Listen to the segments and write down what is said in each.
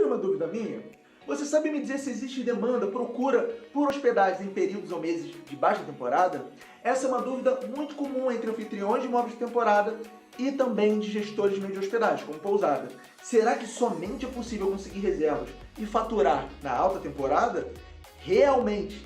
tira uma dúvida minha? Você sabe me dizer se existe demanda, procura por hospedagens em períodos ou meses de baixa temporada? Essa é uma dúvida muito comum entre anfitriões de imóveis de temporada e também de gestores de meio de hospedagem, como pousada. Será que somente é possível conseguir reservas e faturar na alta temporada? Realmente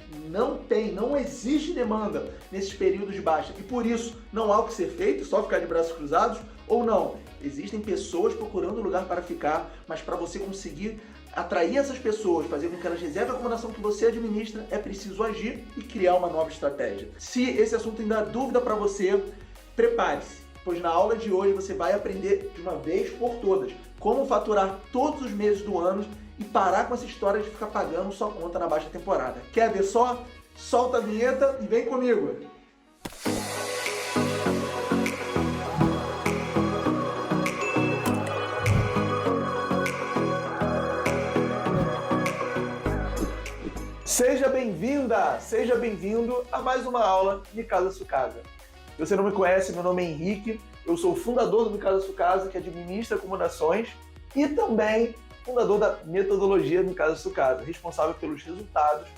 não existe demanda nesses períodos de baixa e por isso não há o que ser feito, só ficar de braços cruzados? Ou não? Existem pessoas procurando lugar para ficar, mas para você conseguir atrair essas pessoas, fazer com que elas reservem a acomodação que você administra, é preciso agir e criar uma nova estratégia. Se esse assunto ainda é dúvida para você, prepare-se, pois na aula de hoje você vai aprender de uma vez por todas como faturar todos os meses do ano e parar com essa história de ficar pagando sua conta na baixa temporada. Quer ver só? Solta a vinheta e vem comigo! Seja bem-vinda, seja bem-vindo a mais uma aula de Casa Sucasa. Se você não me conhece, meu nome é Henrique, eu sou o fundador do Casa Sucasa, que administra acomodações, e também fundador da metodologia do Casa Sucasa, responsável pelos resultados,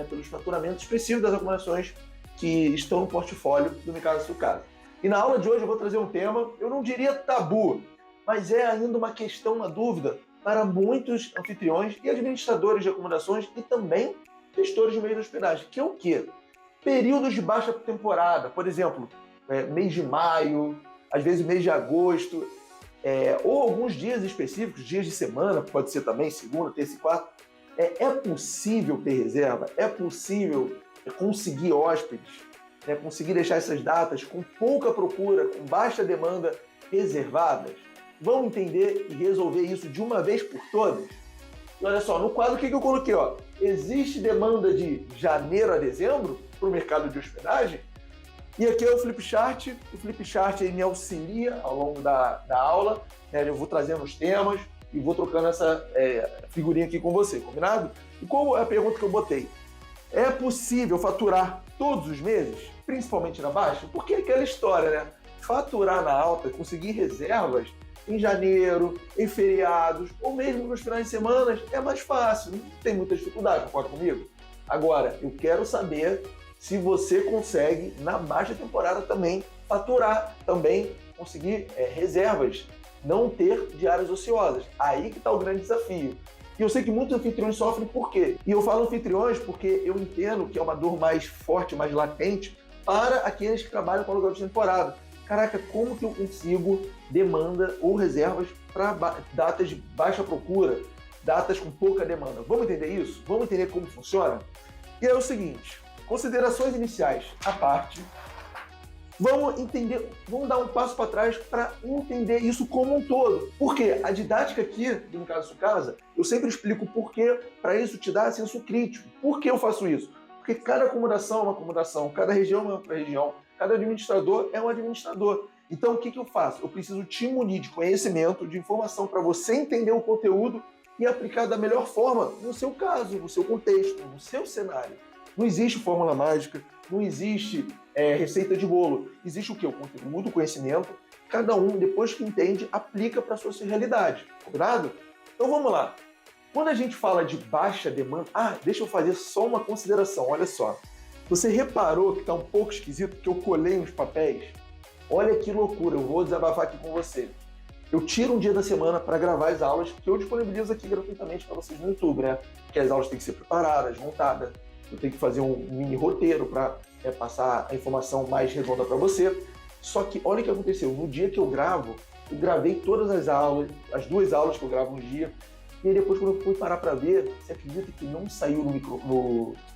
pelos faturamentos expressivos das acomodações que estão no portfólio do Casa Sucasa. E na aula de hoje eu vou trazer um tema, eu não diria tabu, mas é ainda uma questão, uma dúvida para muitos anfitriões e administradores de acomodações e também gestores de meio de hospedagem, que é o quê? Períodos de baixa temporada, por exemplo, mês de maio, às vezes mês de agosto, ou alguns dias específicos, dias de semana, pode ser também segunda, terça e quarta. É possível ter reserva? É possível conseguir hóspedes? Conseguir deixar essas datas com pouca procura, com baixa demanda reservadas? Vamos entender e resolver isso de uma vez por todas? E olha só, no quadro o que eu coloquei? Existe demanda de janeiro a dezembro para o mercado de hospedagem? E aqui é o Flipchart. O Flipchart me auxilia ao longo da aula. Eu vou trazendo os temas e vou trocando essa figurinha aqui com você, combinado? E qual é a pergunta que eu botei? É possível faturar todos os meses, principalmente na baixa? Porque é aquela história, né? Faturar na alta, conseguir reservas em janeiro, em feriados, ou mesmo nos finais de semana, é mais fácil, não tem muita dificuldade, concorda comigo? Agora, eu quero saber se você consegue, na baixa temporada também, faturar, também conseguir reservas, não ter diárias ociosas. Aí que está o grande desafio. E eu sei que muitos anfitriões sofrem por quê? E eu falo anfitriões porque eu entendo que é uma dor mais forte, mais latente, para aqueles que trabalham com aluguel de temporada. Caraca, como que eu consigo demanda ou reservas para datas de baixa procura, datas com pouca demanda? Vamos entender isso? Vamos entender como funciona? E é o seguinte, considerações iniciais à parte, vamos dar um passo para trás para entender isso como um todo. Porque a didática aqui do Casa Sucasa, eu sempre explico por que para isso te dá senso crítico. Por que eu faço isso? Porque cada acomodação é uma acomodação, cada região é uma região, cada administrador é um administrador. Então, o que eu faço? Eu preciso te munir de conhecimento, de informação para você entender o conteúdo e aplicar da melhor forma no seu caso, no seu contexto, no seu cenário. Não existe fórmula mágica, não existe receita de bolo. Existe o quê? O conteúdo, o conhecimento. Cada um, depois que entende, aplica para a sua realidade. Combinado? Então, vamos lá. Quando a gente fala de baixa demanda... deixa eu fazer só uma consideração, olha só. Você reparou que está um pouco esquisito que eu colei uns papéis? Olha que loucura, eu vou desabafar aqui com você. Eu tiro um dia da semana para gravar as aulas que eu disponibilizo aqui gratuitamente para vocês no YouTube, né? Porque as aulas têm que ser preparadas, montadas. Eu tenho que fazer um mini roteiro para passar a informação mais redonda para você. Só que olha o que aconteceu. No dia que eu gravo, eu gravei todas as aulas, as 2 aulas que eu gravo no dia. E aí depois, quando eu fui parar para ver, você acredita que não saiu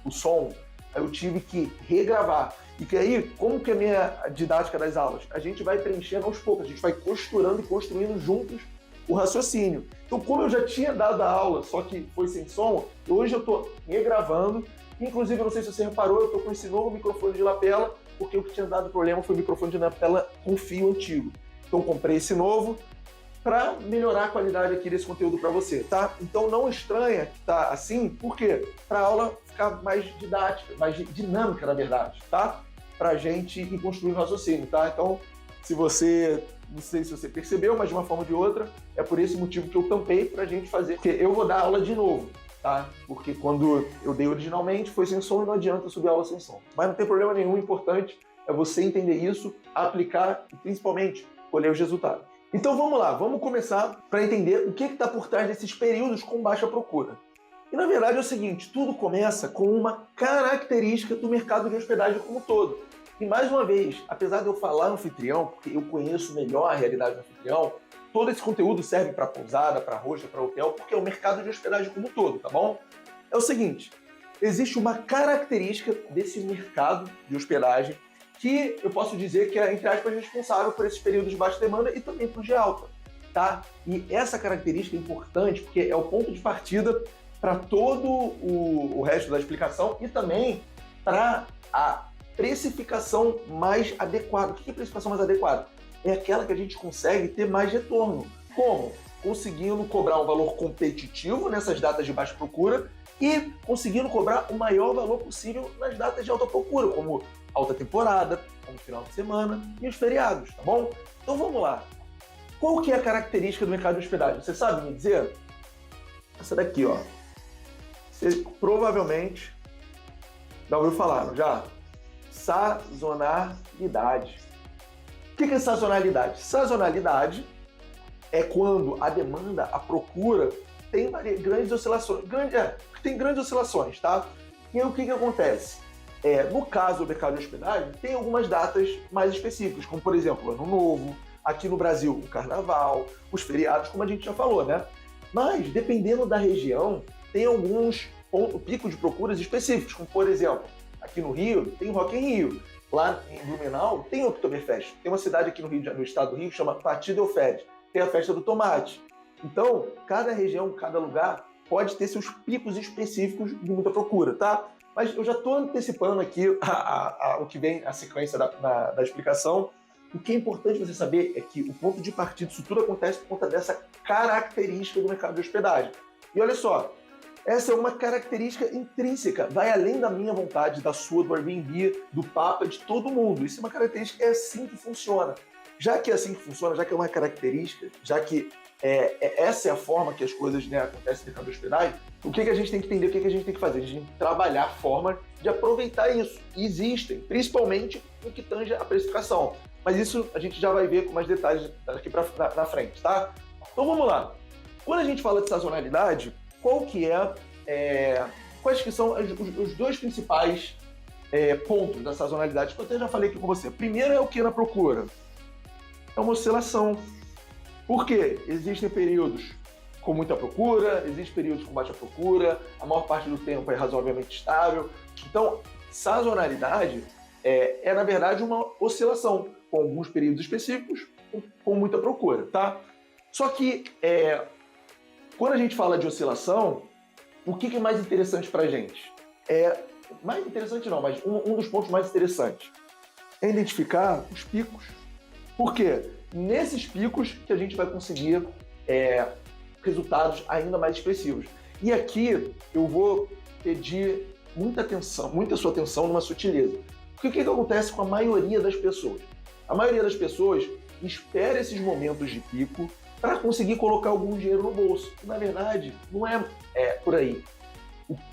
o som? Aí eu tive que regravar. E que aí, como que é a minha didática das aulas? A gente vai preenchendo aos poucos, a gente vai costurando e construindo juntos o raciocínio. Então, como eu já tinha dado a aula, só que foi sem som, hoje eu estou regravando. Inclusive, eu não sei se você reparou, eu estou com esse novo microfone de lapela, porque o que tinha dado problema foi o microfone de lapela com fio antigo. Então, comprei esse novo para melhorar a qualidade aqui desse conteúdo para você, tá? Então, não estranha que tá assim, por quê? Para a aula ficar mais didática, mais dinâmica, na verdade, tá? Para a gente ir construindo o raciocínio, tá? Então, se você não sei se você percebeu, mas de uma forma ou de outra, é por esse motivo que eu tampei pra gente fazer, porque eu vou dar aula de novo, tá? Porque quando eu dei originalmente foi sem som e não adianta subir a aula sem som. Mas não tem problema nenhum, o importante é você entender isso, aplicar e principalmente colher os resultados. Então vamos lá, vamos começar para entender o que está por trás desses períodos com baixa procura. E na verdade é o seguinte, tudo começa com uma característica do mercado de hospedagem como um todo. E mais uma vez, apesar de eu falar anfitrião, porque eu conheço melhor a realidade do anfitrião, todo esse conteúdo serve para pousada, para hostel, para hotel, porque é o mercado de hospedagem como um todo, tá bom? É o seguinte, existe uma característica desse mercado de hospedagem que eu posso dizer que é, entre aspas, responsável por esses períodos de baixa demanda e também por de alta, tá? E essa característica é importante porque é o ponto de partida para todo o resto da explicação e também para a precificação mais adequada. O que é precificação mais adequada? É aquela que a gente consegue ter mais retorno. Como? Conseguindo cobrar um valor competitivo nessas datas de baixa procura e conseguindo cobrar o maior valor possível nas datas de alta procura, como alta temporada, como final de semana e os feriados, tá bom? Então vamos lá. Qual que é a característica do mercado de hospedagem? Você sabe me dizer? Essa daqui, ó. Você provavelmente já ouviu falar, não já? Sazonalidade. O que é sazonalidade? Sazonalidade é quando a demanda, a procura tem grandes oscilações. Tem grandes oscilações, tá? E aí o que acontece? No caso do mercado de hospedagem, tem algumas datas mais específicas, como por exemplo, Ano Novo, aqui no Brasil, o Carnaval, os feriados, como a gente já falou, né? Mas, dependendo da região, tem alguns picos de procuras específicos, como por exemplo, aqui no Rio, tem o Rock in Rio. Lá em Blumenau, tem o Oktoberfest. Tem uma cidade aqui no estado do Rio, que chama Pati del Fed. Tem a festa do tomate. Então, cada região, cada lugar, pode ter seus picos específicos de muita procura, tá? Mas eu já estou antecipando aqui o que vem, a sequência da explicação. O que é importante você saber é que o ponto de partida, isso tudo acontece por conta dessa característica do mercado de hospedagem. E olha só, essa é uma característica intrínseca, vai além da minha vontade, da sua, do Airbnb, do Papa, de todo mundo. Isso é uma característica, é assim que funciona. Já que é assim que funciona, já que é uma característica, já que essa é a forma que as coisas, né, acontecem no mercado de hospedagem, o que a gente tem que entender, o que a gente tem que fazer? A gente tem que trabalhar formas de aproveitar isso. E existem, principalmente no que tange a precificação. Mas isso a gente já vai ver com mais detalhes daqui na frente, tá? Então vamos lá. Quando a gente fala de sazonalidade, quais que são os dois principais pontos da sazonalidade que eu já falei aqui com você? Primeiro é o que na procura? É uma oscilação. Por quê? Existem períodos com muita procura, existem períodos com baixa procura, a maior parte do tempo é razoavelmente estável. Então, sazonalidade na verdade, uma oscilação, com alguns períodos específicos com muita procura, tá? Só que, quando a gente fala de oscilação, o que é mais interessante para a gente? Mais interessante não, mas um dos pontos mais interessantes é identificar os picos. Por quê? Nesses picos que a gente vai conseguir resultados ainda mais expressivos. E aqui eu vou pedir muita sua atenção numa sutileza. Porque o que acontece com a maioria das pessoas? A maioria das pessoas espera esses momentos de pico para conseguir colocar algum dinheiro no bolso. E, na verdade, não é por aí.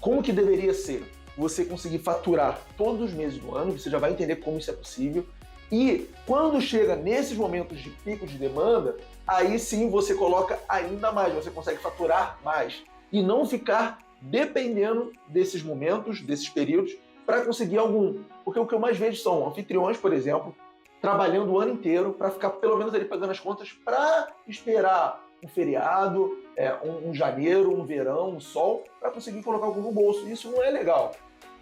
Como que deveria ser? Você conseguir faturar todos os meses do ano, você já vai entender como isso é possível. E quando chega nesses momentos de pico de demanda, aí sim você coloca ainda mais, você consegue faturar mais. E não ficar dependendo desses momentos, desses períodos, para conseguir algum. Porque o que eu mais vejo são anfitriões, por exemplo, trabalhando o ano inteiro para ficar pelo menos ali pagando as contas para esperar um feriado, um janeiro, um verão, um sol, para conseguir colocar algo no bolso. Isso não é legal.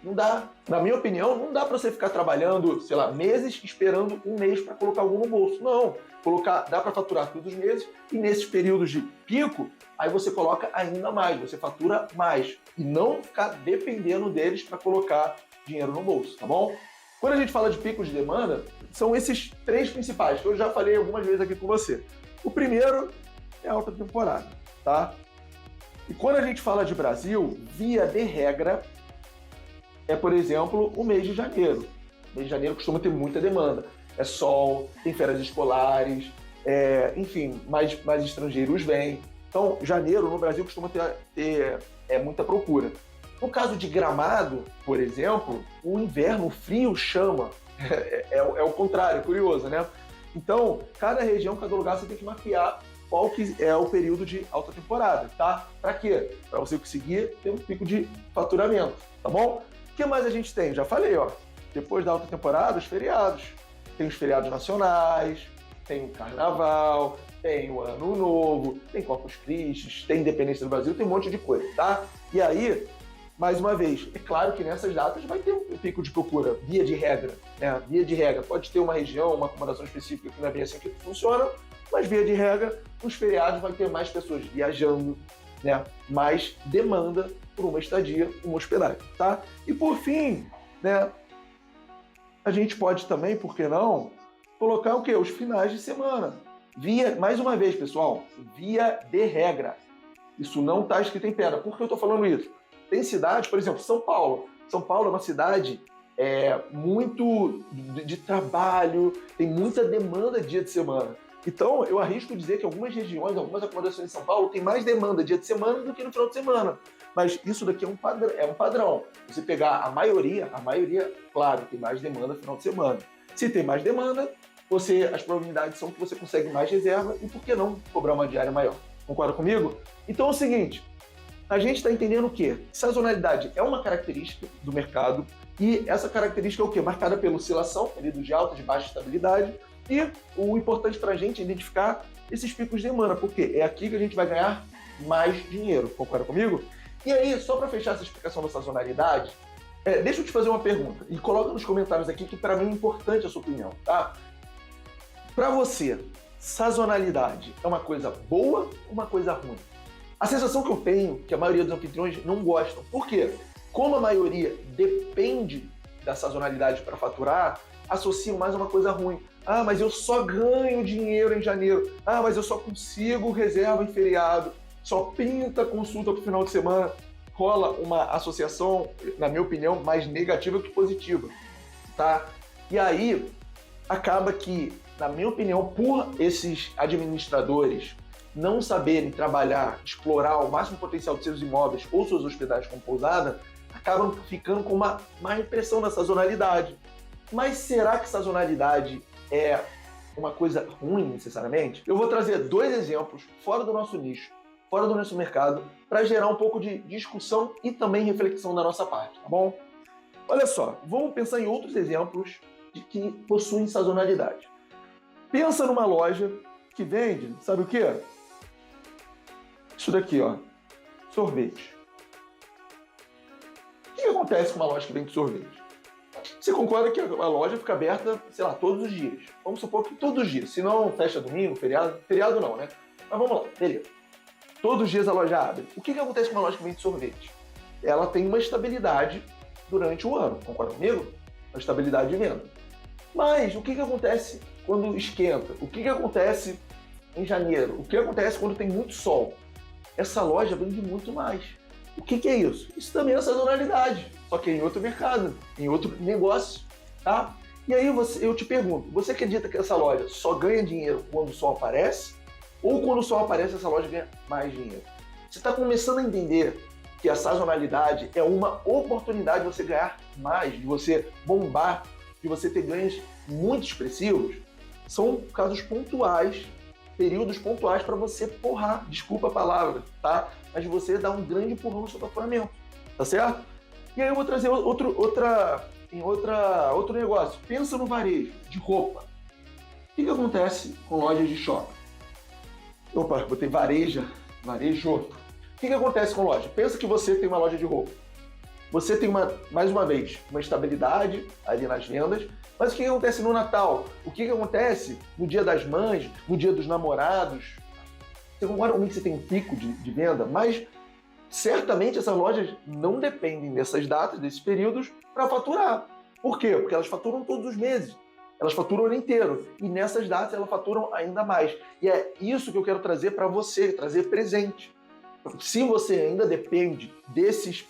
Não dá, na minha opinião, não dá para você ficar trabalhando, sei lá, meses esperando um mês para colocar algo no bolso. Não, dá para faturar todos os meses e nesses períodos de pico, aí você coloca ainda mais, você fatura mais e não ficar dependendo deles para colocar dinheiro no bolso, tá bom? Quando a gente fala de picos de demanda, são esses três principais que eu já falei algumas vezes aqui com você. O primeiro é a alta temporada, tá? E quando a gente fala de Brasil, via de regra, por exemplo, o mês de janeiro. O mês de janeiro costuma ter muita demanda. É sol, tem férias escolares, enfim, mais estrangeiros vêm. Então, janeiro no Brasil costuma ter muita procura. No caso de Gramado, por exemplo, o inverno, o frio chama. É o contrário, curioso, né? Então, cada região, cada lugar, você tem que mapear qual que é o período de alta temporada, tá? Para quê? Para você conseguir ter um pico de faturamento, tá bom? O que mais a gente tem? Já falei, ó. Depois da alta temporada, os feriados. Tem os feriados nacionais, tem o Carnaval, tem o Ano Novo, tem Corpus Christi, tem Independência do Brasil, tem um monte de coisa, tá? E aí, mais uma vez, é claro que nessas datas vai ter um pico de procura, via de regra, né? Via de regra. Pode ter uma região, uma acomodação específica que não é bem assim que funciona, mas via de regra, nos feriados vai ter mais pessoas viajando, né? Mais demanda por uma estadia, uma hospedagem, tá? E por fim, né? A gente pode também, por que não, colocar o quê? Os finais de semana. Mais uma vez, pessoal, via de regra. Isso não está escrito em pedra. Por que eu estou falando isso? Tem cidades, por exemplo, São Paulo. São Paulo é uma cidade muito de trabalho, tem muita demanda dia de semana. Então, eu arrisco dizer que algumas regiões, algumas acomodações em São Paulo têm mais demanda dia de semana do que no final de semana. Mas isso daqui é um padrão. Você pegar a maioria, claro, tem mais demanda no final de semana. Se tem mais demanda, as probabilidades são que você consegue mais reserva e por que não cobrar uma diária maior? Concorda comigo? Então é o seguinte, a gente está entendendo o quê? Sazonalidade é uma característica do mercado e essa característica é o quê? Marcada pela oscilação, período de alta, de baixa estabilidade, e o importante para a gente é identificar esses picos de demanda, porque é aqui que a gente vai ganhar mais dinheiro. Concorda comigo? E aí, só para fechar essa explicação da sazonalidade, deixa eu te fazer uma pergunta e coloca nos comentários aqui que para mim é importante a sua opinião, tá? Para você, sazonalidade é uma coisa boa ou uma coisa ruim? A sensação que eu tenho, que a maioria dos anfitriões não gostam. Por quê? Como a maioria depende da sazonalidade para faturar, associam mais a uma coisa ruim. Ah, mas eu só ganho dinheiro em janeiro. Ah, mas eu só consigo reserva em feriado. Só pinta consulta para o final de semana. Rola uma associação, na minha opinião, mais negativa que positiva, tá? E aí, acaba que, na minha opinião, por esses administradores não saberem trabalhar, explorar o máximo potencial de seus imóveis ou suas hospedagens como pousada, acabam ficando com uma má impressão da sazonalidade. Mas será que sazonalidade é uma coisa ruim, necessariamente? Eu vou trazer 2 exemplos fora do nosso nicho, fora do nosso mercado, para gerar um pouco de discussão e também reflexão da nossa parte, tá bom? Olha só, vamos pensar em outros exemplos de que possuem sazonalidade. Pensa numa loja que vende, sabe o quê? Isso daqui, ó, sorvete. O que acontece com uma loja que vende sorvete? Você concorda que a loja fica aberta, sei lá, todos os dias. Vamos supor que todos os dias. Se não, fecha domingo, feriado. Feriado não, né? Mas vamos lá, beleza. Todos os dias a loja abre. O que acontece com uma loja que vende sorvete? Ela tem uma estabilidade durante o ano. Concorda comigo? Uma estabilidade de venda. Mas o que acontece quando esquenta? O que acontece em janeiro? O que acontece quando tem muito sol? Essa loja vende muito mais. O que é isso? Isso também é sazonalidade, só que em outro mercado, em outro negócio, tá? E aí eu te pergunto, você acredita que essa loja só ganha dinheiro quando o sol aparece? Ou quando o sol aparece, essa loja ganha mais dinheiro? Você está começando a entender que a sazonalidade é uma oportunidade de você ganhar mais, de você bombar, de você ter ganhos muito expressivos? São casos pontuais, períodos pontuais para você porrar, desculpa a palavra, tá? Mas você dá um grande empurrão no seu faturamento, tá certo? E aí eu vou trazer outro negócio. Pensa no varejo de roupa. O que acontece com lojas de shopping? Opa, botei varejo. O que acontece com loja? Pensa que você tem uma loja de roupa. Você tem, mais uma vez, uma estabilidade ali nas vendas, mas o que acontece no Natal? O que acontece no Dia das Mães, no Dia dos Namorados? Você concorda comigo que você tem um pico de venda? Mas certamente essas lojas não dependem dessas datas, desses períodos, para faturar. Por quê? Porque elas faturam todos os meses. Elas faturam o ano inteiro. E nessas datas elas faturam ainda mais. E é isso que eu quero trazer para você, trazer presente. Se você ainda depende desses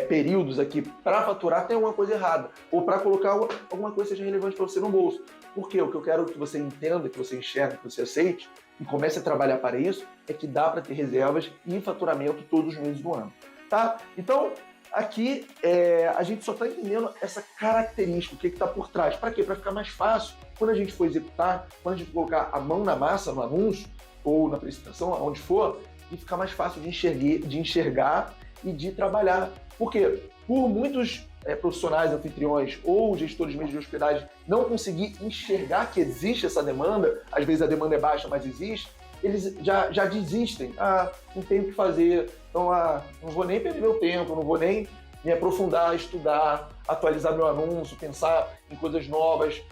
períodos aqui para faturar, tem alguma coisa errada. Ou para colocar alguma coisa que seja relevante para você no bolso. Porque o que eu quero que você entenda, que você enxergue, que você aceite e comece a trabalhar para isso, é que dá para ter reservas e faturamento todos os meses do ano. Tá? Então, aqui a gente só está entendendo essa característica, o que está por trás. Para quê? Para ficar mais fácil, quando a gente for executar, quando a gente colocar a mão na massa, no anúncio, ou na apresentação, aonde for, e ficar mais fácil de enxergar e de trabalhar. Por quê? Por muitos profissionais, anfitriões ou gestores de meios de hospedagem não conseguir enxergar que existe essa demanda, às vezes a demanda é baixa, mas existe, eles já desistem. Não tenho o que fazer, então não vou nem perder meu tempo, não vou nem me aprofundar, estudar, atualizar meu anúncio, pensar em coisas novas,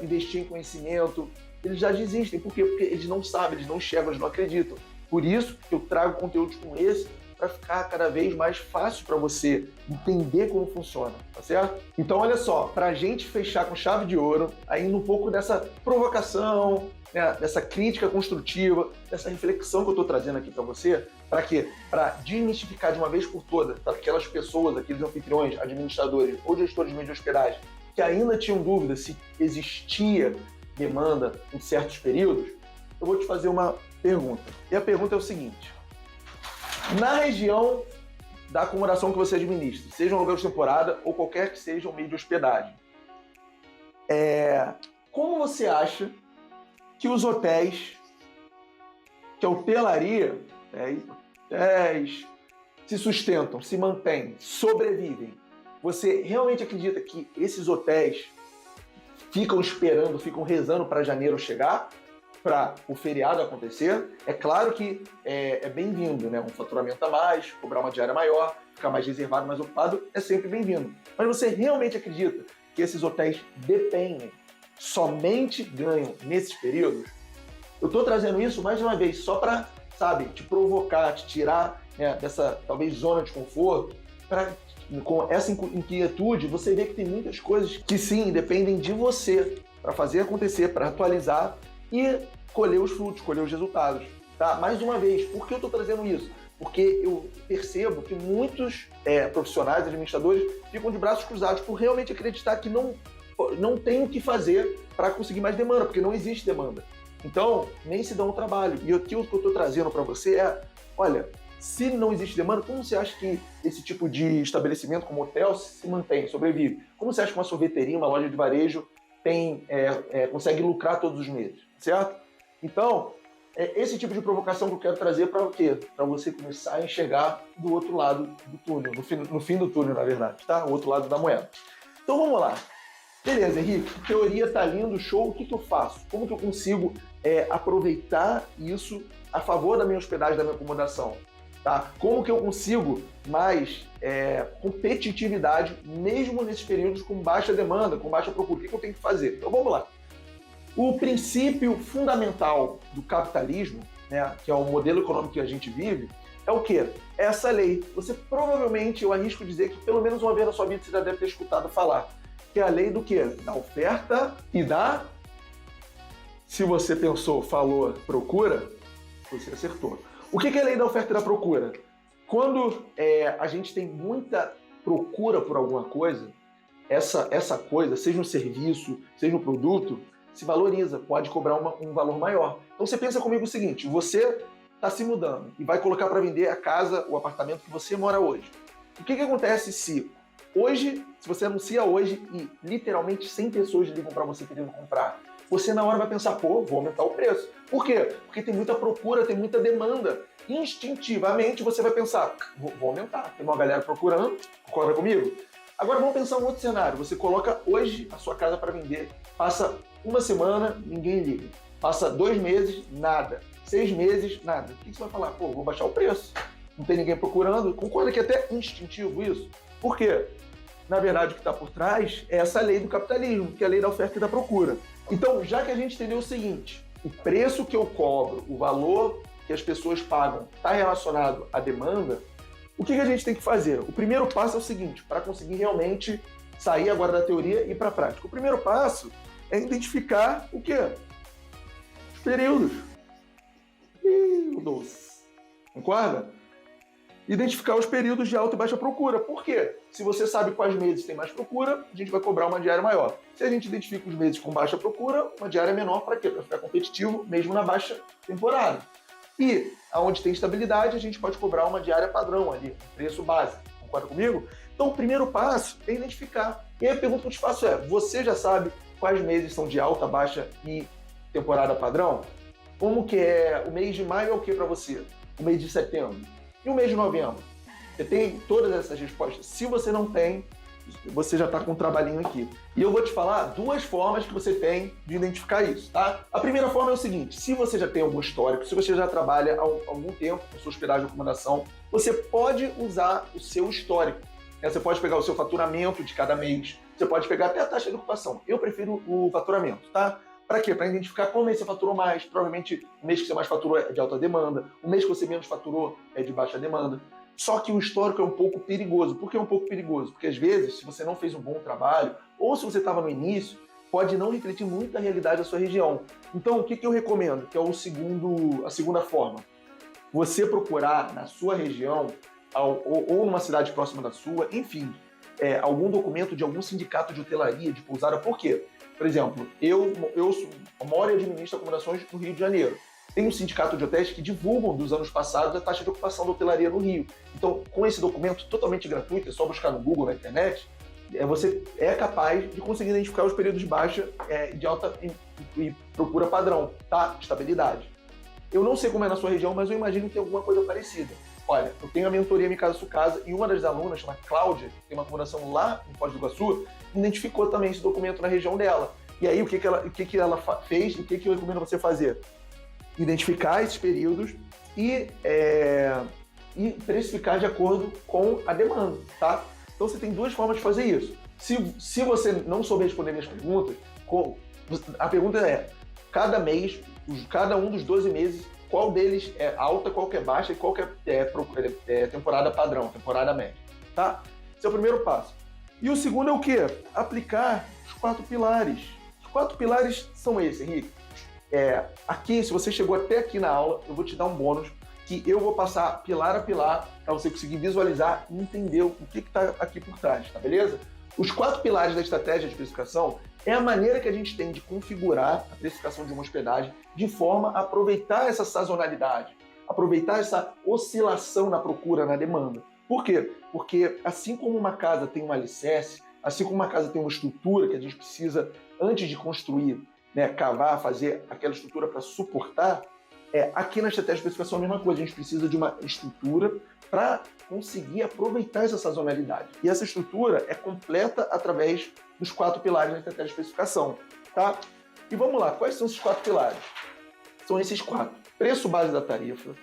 investir em conhecimento. Eles já desistem. Por quê? Porque eles não sabem, eles não enxergam, eles não acreditam. Por isso que eu trago conteúdos como esse para ficar cada vez mais fácil para você entender como funciona, tá certo? Então, olha só, para a gente fechar com chave de ouro, ainda um pouco dessa provocação, né, dessa crítica construtiva, dessa reflexão que eu estou trazendo aqui para você, para quê? Para desmistificar de uma vez por todas, para aquelas pessoas, aqueles anfitriões, administradores ou gestores de meios de hospedagem que ainda tinham dúvida se existia demanda em certos períodos, eu vou te fazer uma pergunta. E a pergunta é o seguinte: na região da acomodação que você administra, seja um aluguel de temporada ou qualquer que seja um meio de hospedagem, como você acha que os hotéis, que a hotelaria, hotéis se sustentam, se mantêm, sobrevivem? Você realmente acredita que esses hotéis ficam esperando, ficam rezando para janeiro chegar, para o feriado acontecer? É claro que é bem-vindo, né? Um faturamento a mais, cobrar uma diária maior, ficar mais reservado, mais ocupado, é sempre bem-vindo. Mas você realmente acredita que esses hotéis dependem, somente ganham nesses períodos? Eu estou trazendo isso mais uma vez só para, te provocar, te tirar, né, dessa talvez zona de conforto, para com essa inquietude você vê que tem muitas coisas que sim, dependem de você para fazer acontecer, para atualizar e colher os frutos, colher os resultados. Tá? Mais uma vez, por que eu estou trazendo isso? Porque eu percebo que muitos profissionais, administradores, ficam de braços cruzados por realmente acreditar que não tem o que fazer para conseguir mais demanda, porque não existe demanda. Então, nem se dá um trabalho. E aqui o que eu estou trazendo para você olha, se não existe demanda, como você acha que esse tipo de estabelecimento como hotel se mantém, sobrevive? Como você acha que uma sorveteria, uma loja de varejo consegue lucrar todos os meses, certo? Então, esse tipo de provocação que eu quero trazer para o quê? Para você começar a enxergar do outro lado do túnel, no fim do túnel, na verdade, tá? O outro lado da moeda. Então vamos lá. Beleza, Henrique, teoria tá lindo, show, o que eu faço? Como que eu consigo aproveitar isso a favor da minha hospedagem, da minha acomodação? Tá? Como que eu consigo mais competitividade, mesmo nesses períodos com baixa demanda, com baixa procura? O que eu tenho que fazer? Então vamos lá. O princípio fundamental do capitalismo, né, que é o modelo econômico que a gente vive, é o quê? É essa lei. Você provavelmente, eu arrisco dizer que pelo menos uma vez na sua vida você já deve ter escutado falar, que é a lei do quê? Da oferta e da... Se você pensou, falou, procura, você acertou. O que é a lei da oferta e da procura? Quando a gente tem muita procura por alguma coisa, essa coisa, seja um serviço, seja um produto, se valoriza, pode cobrar um valor maior. Então você pensa comigo o seguinte, você está se mudando e vai colocar para vender a casa, o apartamento que você mora hoje. O que acontece se você anuncia hoje e literalmente 100 pessoas ligam para você querendo comprar? Você na hora vai pensar, vou aumentar o preço. Por quê? Porque tem muita procura, tem muita demanda. Instintivamente você vai pensar, vou aumentar. Tem uma galera procurando, concorda comigo? Agora vamos pensar um outro cenário. Você coloca hoje a sua casa para vender, passa uma semana, ninguém liga. Passa 2 meses, nada. 6 meses, nada. O que você vai falar? Vou baixar o preço. Não tem ninguém procurando. Concorda que é até instintivo isso? Por quê? Na verdade, o que está por trás é essa lei do capitalismo, que é a lei da oferta e da procura. Então, já que a gente entendeu o seguinte, o preço que eu cobro, o valor que as pessoas pagam está relacionado à demanda, o que a gente tem que fazer? O primeiro passo é o seguinte, para conseguir realmente sair agora da teoria e ir para a prática. O primeiro passo é identificar o quê? Os períodos. O doce. Concorda? identificar os períodos de alta e baixa procura. Por quê? Se você sabe quais meses tem mais procura, a gente vai cobrar uma diária maior. Se a gente identifica os meses com baixa procura, uma diária menor para quê? Para ficar competitivo mesmo na baixa temporada. E aonde tem estabilidade, a gente pode cobrar uma diária padrão ali, preço base. Concorda comigo? Então, o primeiro passo é identificar. E aí a pergunta que eu te faço é, você já sabe quais meses são de alta, baixa e temporada padrão? Como que é? O mês de maio é o que para você? O mês de setembro? E o mês de novembro? Você tem todas essas respostas? Se você não tem, você já está com um trabalhinho aqui. E eu vou te falar duas formas que você tem de identificar isso, tá? A primeira forma é o seguinte, se você já tem algum histórico, se você já trabalha há algum tempo com sua hospedagem de acomodação, você pode usar o seu histórico. Você pode pegar o seu faturamento de cada mês, você pode pegar até a taxa de ocupação. Eu prefiro o faturamento, tá? Para quê? Para identificar qual mês você faturou mais. Provavelmente o mês que você mais faturou é de alta demanda, o mês que você menos faturou é de baixa demanda. Só que o histórico é um pouco perigoso. Por que é um pouco perigoso? Porque às vezes, se você não fez um bom trabalho, ou se você estava no início, pode não refletir muito a realidade da sua região. Então, o que eu recomendo? Que é a segunda forma. Você procurar na sua região, ou numa cidade próxima da sua, enfim, algum documento de algum sindicato de hotelaria, de pousada. Por quê? Por exemplo, eu moro e administro acomodações no Rio de Janeiro. Tem um sindicato de hotéis que divulgam dos anos passados a taxa de ocupação da hotelaria no Rio. Então, com esse documento totalmente gratuito, é só buscar no Google, na internet, você é capaz de conseguir identificar os períodos de baixa, de alta e procura padrão, tá? Estabilidade. Eu não sei como é na sua região, mas eu imagino que tem alguma coisa parecida. Olha, eu tenho a mentoria Minha Casa Sua Casa e uma das alunas, chamada Cláudia, que tem uma acomodação lá em Foz do Iguaçu, identificou também esse documento na região dela. E aí, o que ela fez e o que eu recomendo você fazer? Identificar esses períodos e precificar de acordo com a demanda, tá? Então, você tem duas formas de fazer isso. Se você não souber responder minhas perguntas, a pergunta é, cada mês, cada um dos 12 meses, qual deles é alta, qual que é baixa e qual que é temporada padrão, temporada média, tá? Esse é o primeiro passo. E o segundo é o quê? Aplicar os 4 pilares. Os 4 pilares são esses, Henrique. Aqui, se você chegou até aqui na aula, eu vou te dar um bônus que eu vou passar pilar a pilar para você conseguir visualizar e entender o que está aqui por trás, tá beleza? Os 4 pilares da estratégia de precificação é a maneira que a gente tem de configurar a precificação de uma hospedagem de forma a aproveitar essa sazonalidade, aproveitar essa oscilação na procura, na demanda. Por quê? Porque assim como uma casa tem um alicerce, assim como uma casa tem uma estrutura que a gente precisa, antes de construir, cavar, fazer aquela estrutura para suportar, aqui na estratégia de precificação é a mesma coisa, a gente precisa de uma estrutura para conseguir aproveitar essa sazonalidade. E essa estrutura é completa através dos 4 pilares da estratégia de especificação, tá? E vamos lá, quais são esses 4 pilares? São esses 4. Preço base da tarifa,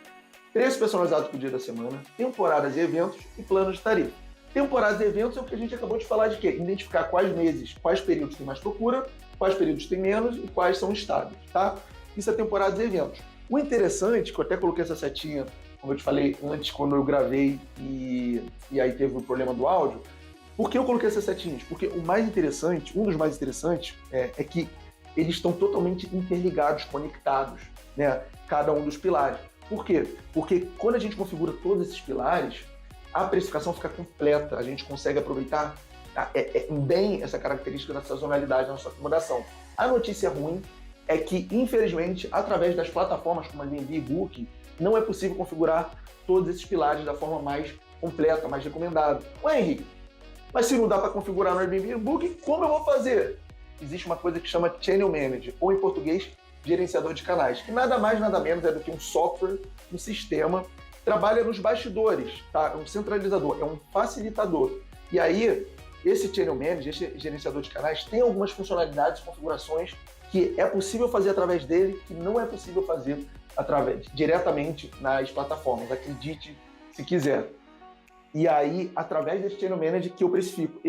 preço personalizado por dia da semana, temporadas e eventos e plano de tarifa. Temporadas e eventos é o que a gente acabou de falar de quê? Identificar quais meses, quais períodos tem mais procura, quais períodos tem menos e quais são estáveis, tá? Isso é temporadas e eventos. O interessante, que eu até coloquei essa setinha, como eu te falei antes, quando eu gravei e aí teve o problema do áudio. Por que eu coloquei essas setinhas? Porque o mais interessante, um dos mais interessantes, é que eles estão totalmente interligados, conectados, né? Cada um dos pilares. Por quê? Porque quando a gente configura todos esses pilares, a precificação fica completa, a gente consegue aproveitar bem essa característica da sazonalidade da nossa acomodação. A notícia ruim é que, infelizmente, através das plataformas como a Airbnb e Booking, não é possível configurar todos esses pilares da forma mais completa, mais recomendada. Ué, Henrique, mas se não dá para configurar no Airbnb e Booking, como eu vou fazer? Existe uma coisa que chama Channel Manager, ou em português, gerenciador de canais, que nada mais, nada menos é do que um software, um sistema, trabalha nos bastidores, tá? É um centralizador, é um facilitador. E aí, esse Channel Manager, esse gerenciador de canais, tem algumas funcionalidades, configurações que é possível fazer através dele, que não é possível fazer diretamente nas plataformas. Acredite se quiser. E aí, através desse Channel Manager que eu precifico.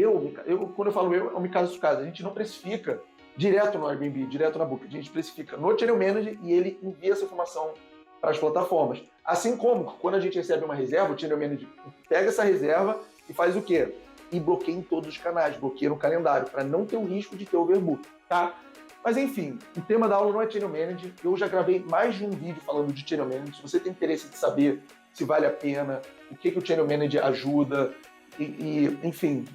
Quando eu falo é o Minha Casa Sua Casa. A gente não precifica direto no Airbnb, direto na Booking. A gente precifica no Channel Manager e ele envia essa informação para as plataformas. Assim como, quando a gente recebe uma reserva, o Channel Manager pega essa reserva e faz o quê? E bloqueia em todos os canais, bloqueia no calendário, para não ter o risco de ter overbook, tá? Mas enfim, o tema da aula não é Channel Manager. Eu já gravei mais de um vídeo falando de Channel Manager. Se você tem interesse de saber se vale a pena, o que o Channel Manager ajuda, enfim,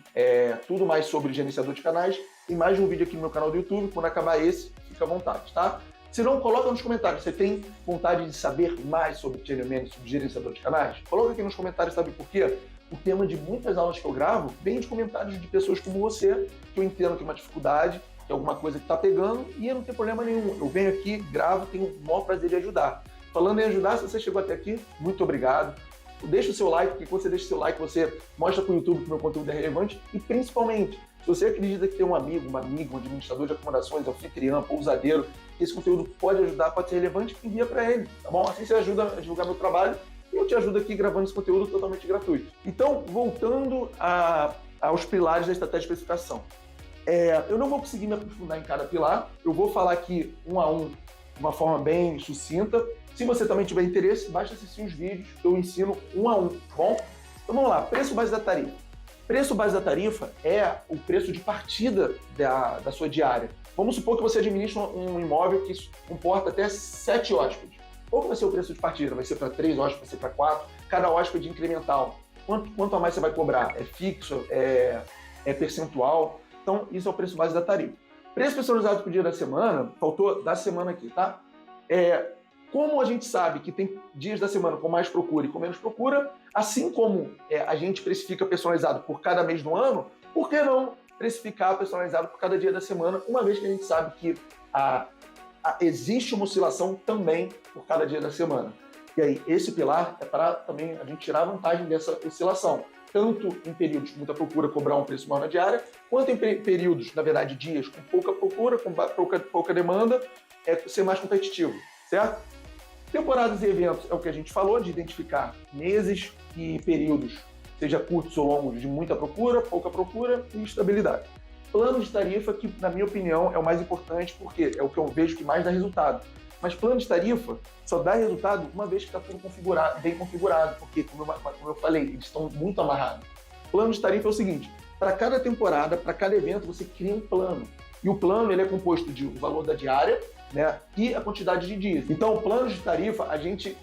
tudo mais sobre gerenciador de canais. Tem mais de um vídeo aqui no meu canal do YouTube, quando acabar esse, fica à vontade, tá? Se não, coloca nos comentários, você tem vontade de saber mais sobre Channel Manager, sobre gerenciador de canais? Coloca aqui nos comentários, sabe por quê? O tema de muitas aulas que eu gravo vem de comentários de pessoas como você, que eu entendo que é uma dificuldade, que é alguma coisa que está pegando, e eu não tenho problema nenhum. Eu venho aqui, gravo, tenho o maior prazer de ajudar. Falando em ajudar, se você chegou até aqui, muito obrigado. Deixa o seu like, porque quando você deixa o seu like, você mostra para o YouTube que o meu conteúdo é relevante, e principalmente, se você acredita que tem um amigo, uma amiga, um administrador de acomodações, anfitriã, pousadeiro, que esse conteúdo pode ajudar, pode ser relevante, envia para ele, tá bom? Assim você ajuda a divulgar meu trabalho, e eu te ajudo aqui gravando esse conteúdo totalmente gratuito. Então, voltando aos pilares da estratégia de especificação. Eu não vou conseguir me aprofundar em cada pilar, eu vou falar aqui um a um, de uma forma bem sucinta. Se você também tiver interesse, basta assistir os vídeos que eu ensino um a um, tá bom? Então vamos lá, preço base da tarifa. Preço base da tarifa é o preço de partida da sua diária. Vamos supor que você administra um imóvel que comporta até 7 hóspedes. Qual vai ser o preço de partida? Vai ser para 3 hóspedes, vai ser para 4? Cada hóspede incremental. Quanto a mais você vai cobrar? É fixo? É percentual? Então, isso é o preço base da tarifa. Preço personalizado por dia da semana, faltou da semana aqui, tá? Como a gente sabe que tem dias da semana com mais procura e com menos procura, assim como a gente precifica personalizado por cada mês do ano, por que não precificar personalizado por cada dia da semana, uma vez que a gente sabe que existe uma oscilação também por cada dia da semana. E aí, esse pilar é para também a gente tirar vantagem dessa oscilação, tanto em períodos com muita procura cobrar um preço maior na diária, quanto em períodos, na verdade, dias com pouca procura, com pouca demanda, ser mais competitivo, certo? Temporadas e eventos é o que a gente falou, de identificar meses e períodos, seja curtos ou longos, de muita procura, pouca procura e estabilidade. Plano de tarifa, que na minha opinião é o mais importante, porque é o que eu vejo que mais dá resultado. Mas plano de tarifa só dá resultado uma vez que está tudo bem configurado, porque, como eu falei, eles estão muito amarrados. Plano de tarifa é o seguinte, para cada temporada, para cada evento, você cria um plano. E o plano ele é composto de o valor da diária, né, e a quantidade de dias. Então, o plano de tarifa, a gente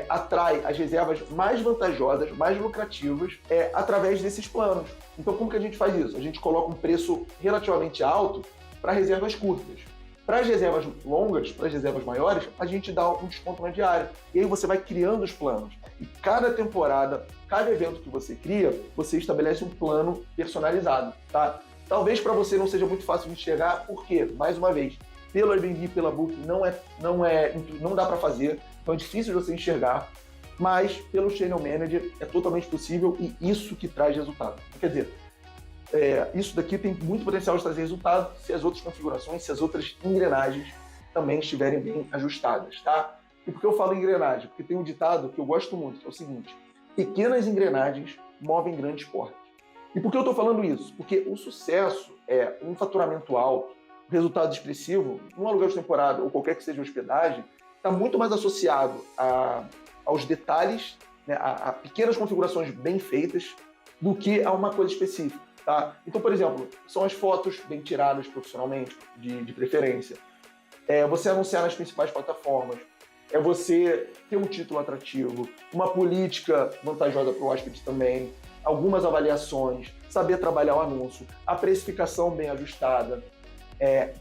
atrai as reservas mais vantajosas, mais lucrativas, através desses planos. Então, como que a gente faz isso? A gente coloca um preço relativamente alto para reservas curtas. Para as reservas longas, para as reservas maiores, a gente dá um desconto na diária. E aí você vai criando os planos. E cada temporada, cada evento que você cria, você estabelece um plano personalizado, tá? Talvez para você não seja muito fácil de enxergar, porque, mais uma vez, pelo Airbnb, pela Booking, não dá para fazer, então é difícil de você enxergar, mas pelo Channel Manager é totalmente possível e isso que traz resultado. Quer dizer, isso daqui tem muito potencial de trazer resultado se as outras configurações, se as outras engrenagens também estiverem bem ajustadas, tá? E por que eu falo engrenagem? Porque tem um ditado que eu gosto muito, que é o seguinte: pequenas engrenagens movem grandes portas. E por que eu estou falando isso? Porque o sucesso é um faturamento alto, resultado expressivo, num aluguel de temporada ou qualquer que seja a hospedagem, está muito mais associado aos detalhes, né, a pequenas configurações bem feitas, do que a uma coisa específica. Tá? Então, por exemplo, são as fotos bem tiradas profissionalmente, de preferência. Você anunciar nas principais plataformas. É você ter um título atrativo, uma política vantajosa para o hóspede também, algumas avaliações, saber trabalhar o anúncio, a precificação bem ajustada.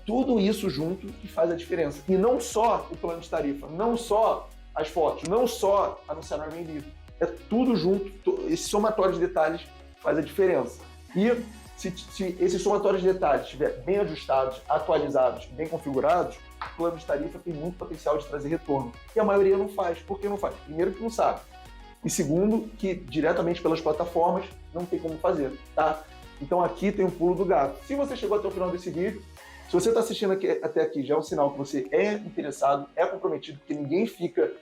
Tudo isso junto que faz a diferença. E não só o plano de tarifa, não só as fotos, não só anunciar no Airbnb. É tudo junto, esse somatório de detalhes faz a diferença. E se esses somatórios de detalhes estiverem bem ajustados, atualizados, bem configurados, o plano de tarifa tem muito potencial de trazer retorno. E a maioria não faz. Por que não faz? Primeiro que não sabe. E segundo, que diretamente pelas plataformas não tem como fazer, tá? Então aqui tem um pulo do gato. Se você chegou até o final desse vídeo, se você está assistindo até aqui, já é um sinal que você é interessado, é comprometido, porque ninguém fica,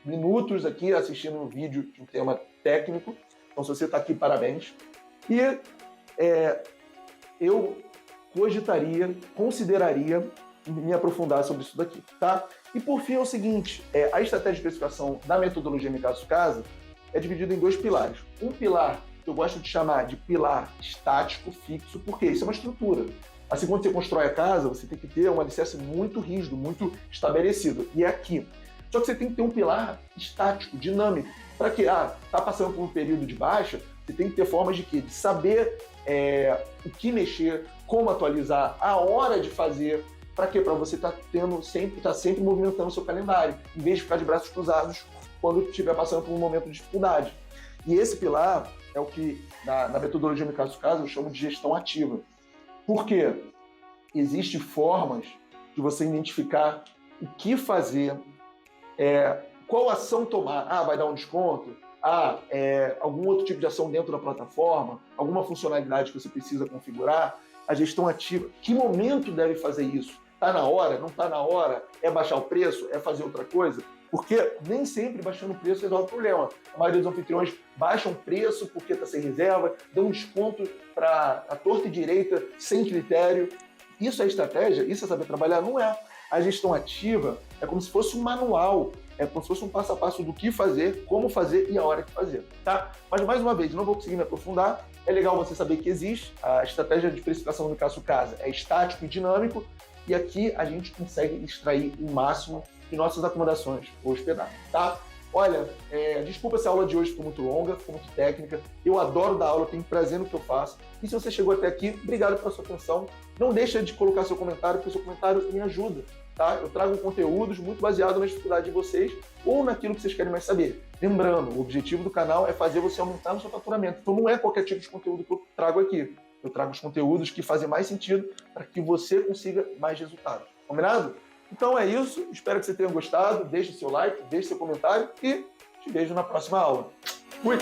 minutos aqui assistindo um vídeo de um tema técnico. Então, se você está aqui, parabéns. E eu consideraria me aprofundar sobre isso daqui, tá? E por fim é o seguinte, a estratégia de especificação da metodologia Minha Casa Sua Casa é dividida em 2 pilares. Um pilar que eu gosto de chamar de pilar estático, fixo, porque isso é uma estrutura. Assim, quando você constrói a casa, você tem que ter um alicerce muito rígido, muito estabelecido. E aqui, Só que você tem que ter um pilar estático, dinâmico. Para quê? Tá passando por um período de baixa, você tem que ter formas de quê? De saber o que mexer, como atualizar, a hora de fazer. Para quê? Para você estar sempre movimentando o seu calendário, em vez de ficar de braços cruzados quando estiver passando por um momento de dificuldade. E esse pilar é o que, na metodologia Mikado Sukasa, eu chamo de gestão ativa. Por quê? Existem formas de você identificar o que fazer, qual ação tomar. Vai dar um desconto? Algum outro tipo de ação dentro da plataforma? Alguma funcionalidade que você precisa configurar? A gestão ativa. Que momento deve fazer isso? Está na hora? Não está na hora? É baixar o preço? É fazer outra coisa? Porque nem sempre baixando o preço resolve o problema. A maioria dos anfitriões baixam o preço porque está sem reserva, dão um desconto para a torta e direita, sem critério. Isso é estratégia? Isso é saber trabalhar? Não é. A gestão ativa é como se fosse um manual, é como se fosse um passo a passo do que fazer, como fazer e a hora que fazer, tá? Mas, mais uma vez, não vou conseguir me aprofundar. É legal você saber que existe. A estratégia de precificação do Mikado Sukasa é estático e dinâmico, e aqui a gente consegue extrair o máximo de nossas acomodações ou hospedagem, tá? Olha, desculpa se a aula de hoje ficou muito longa, ficou muito técnica. Eu adoro dar aula, tenho prazer no que eu faço. E se você chegou até aqui, obrigado pela sua atenção. Não deixa de colocar seu comentário, porque o seu comentário me ajuda, tá? Eu trago conteúdos muito baseados na dificuldade de vocês ou naquilo que vocês querem mais saber. Lembrando, o objetivo do canal é fazer você aumentar o seu faturamento. Então não é qualquer tipo de conteúdo que eu trago aqui. Eu trago os conteúdos que fazem mais sentido para que você consiga mais resultados. Combinado? Então é isso. Espero que você tenha gostado. Deixe o seu like, deixe seu comentário e te vejo na próxima aula. Fui!